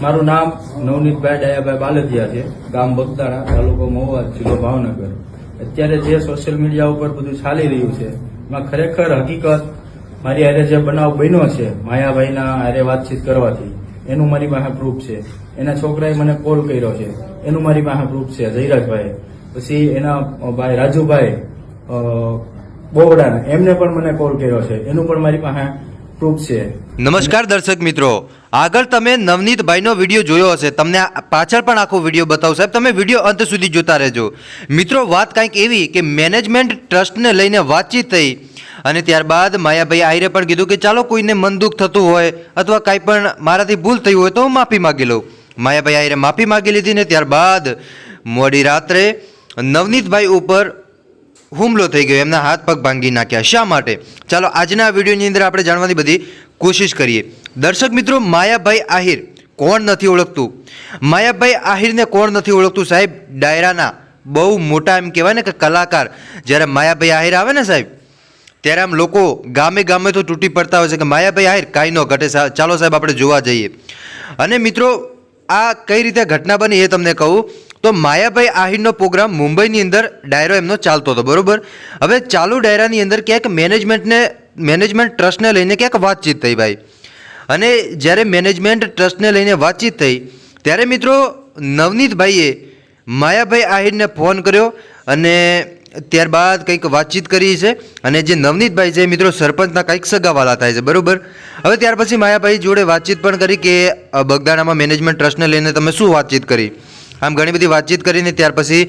મારું નામ નવનીતભાઈ ડાયાભાઈ બાલદિયા છે, ગામ બગદાણા, તાલુકો મહુવા, જિલ્લો ભાવનગર. અત્યારે જે સોશિયલ મીડિયા ઉપર બધું ચાલી રહ્યું છે એમાં ખરેખર હકીકત મારી હારે જે બનાવ બન્યો છે માયાભાઈના હારે વાતચીત કરવાથી એનું મારી પાસે પ્રૂફ છે. એના છોકરાએ મને કોલ કર્યો છે એનું મારી પાસે પ્રૂફ છે, જયરાજભાઈ. પછી એના ભાઈ રાજુભાઈ બોવડાના એમને પણ મને કોલ કર્યો છે, એનું પણ મારી પાસે પ્રૂફ છે. નમસ્કાર દર્શક મિત્રો, આગળ તમે નવનીતભાઈનો વિડીયો જોયો હશે, તમને પાછળ પણ આખો વિડીયો બતાવું સાહેબ, તમે વિડીયો અંત સુધી જોતા રહેજો. મિત્રો, વાત કંઈક એવી કે મેનેજમેન્ટ ટ્રસ્ટને લઈને વાતચીત થઈ અને ત્યારબાદ માયાભાઈ આહિરે પણ કીધું કે ચાલો કોઈને મન દુઃખ થતું હોય અથવા કાંઈ પણ મારાથી ભૂલ થઈ હોય તો હું માફી માગી લઉં. માયાભાઈ આહિરે માફી માગી લીધી ને ત્યારબાદ મોડી રાત્રે નવનીતભાઈ ઉપર હુમલો થઈ ગયો, એમના હાથ પગ ભાંગી નાખ્યા. શા માટે? ચાલો આજના વિડીયોની અંદર આપણે જાણવાની બધી કોશિશ કરીએ. દર્શક મિત્રો, માયાભાઈ આહિર કોણ નથી ઓળખતું? માયાભાઈ આહિરને કોણ નથી ઓળખતું સાહેબ? ડાયરાના બહુ મોટા એમ કહેવાય ને કે કલાકાર. જ્યારે માયાભાઈ આહિર આવે ને સાહેબ, ત્યારે આમ લોકો ગામે ગામે તો તૂટી પડતા હોય છે કે માયાભાઈ આહિર કાંઈ ન ઘટે. ચાલો સાહેબ આપણે જોવા જઈએ. અને મિત્રો, આ કઈ રીતે ઘટના બની એ તમને કહું તો માયાભાઈ આહિરનો પ્રોગ્રામ મુંબઈની અંદર ડાયરો એમનો ચાલતો હતો, બરોબર. હવે ચાલુ ડાયરાની અંદર ક્યાંક મેનેજમેન્ટ ટ્રસ્ટને લઈને ક્યાંક વાતચીત થઈ ભાઈ. અને જ્યારે મેનેજમેન્ટ ટ્રસ્ટને લઈને વાતચીત થઈ ત્યારે મિત્રો નવનીતભાઈએ માયાભાઈ આહિરને ફોન કર્યો અને ત્યારબાદ કંઈક વાતચીત કરી છે. અને જે નવનીતભાઈ છે મિત્રો સરપંચના કંઈક સગાવાલા થાય છે, બરોબર. હવે ત્યાર પછી માયાભાઈ જોડે વાતચીત પણ કરી કે બગદાણામાં મેનેજમેન્ટ ટ્રસ્ટને લઈને તમે શું વાતચીત કરી. આમ ઘણી બધી વાતચીત કરીને ત્યાર પછી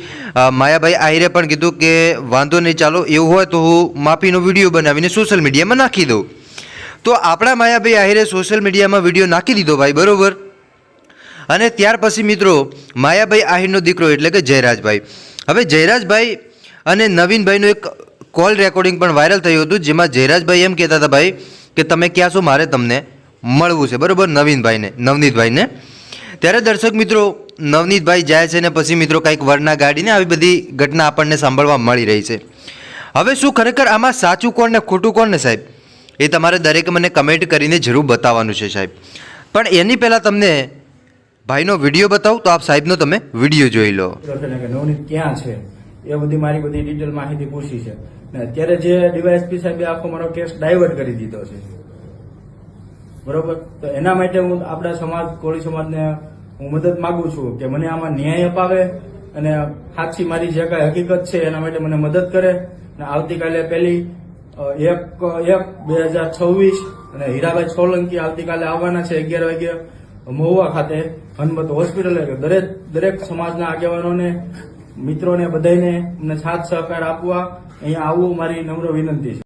માયાભાઈ આહિરે પણ કીધું કે વાંધો નહીં, ચાલો એવું હોય તો હું માફીનો વિડીયો બનાવીને સોશિયલ મીડિયામાં નાખી દઉં. તો આપણા માયાભાઈ આહિરે સોશિયલ મીડિયામાં વિડીયો નાખી દીધો ભાઈ, બરોબર. અને ત્યાર પછી મિત્રો માયાભાઈ આહિરનો દીકરો એટલે કે જયરાજભાઈ, હવે જયરાજભાઈ અને નવીનભાઈનું એક કોલ રેકોર્ડિંગ પણ વાયરલ થયું હતું, જેમાં જયરાજભાઈ એમ કહેતા હતા ભાઈ કે તમે ક્યાં છો, મારે તમને મળવું છે, બરોબર, નવનીતભાઈને. ત્યારે દર્શક મિત્રો નવનીતભાઈ જાય છે ને પછી મિત્રો કંઈક વરના ગાડીને આવી બધી ઘટના આપણને સાંભળવા મળી રહી છે. હવે શું ખરેખર આમાં સાચું કોણ ને ખોટું કોણ ને સાહેબ, એ તમારે દરેક મને કમેન્ટ કરીને જરૂર બતાવવાનું છે સાહેબ. પણ એની પહેલાં તમને ભાઈનો વિડીયો બતાવું તો આપ સાહેબનો તમે વિડીયો જોઈ લો. નવનીત ક્યાં છે એ બધી મારી બધી ડિટેલ માહિતી પૂછી છે ને અત્યારે જે ડીવાયએસપી સાહેબે આખો મારો કેસ ડાયવર્ટ કરી દીધો છે, બરોબર. તો એના માટે હું આપણા સમાજ, કોળી સમાજને હું મદદ માંગુ છું કે મને આમાં ન્યાય અપાવે અને સાચી મારી જે કાંઈ હકીકત છે એના માટે મને મદદ કરે. અને આવતીકાલે 1/1/2026 અને હીરાભાઈ સોલંકી આવતીકાલે આવવાના છે 11 વાગે મહુવા ખાતે હનુમત હોસ્પિટલ. દરેક સમાજના આગેવાનોને, મિત્રોને, બધાને અમને સાથ સહકાર આપવા અહીંયા આવવું મારી નમ્ર વિનંતી છે.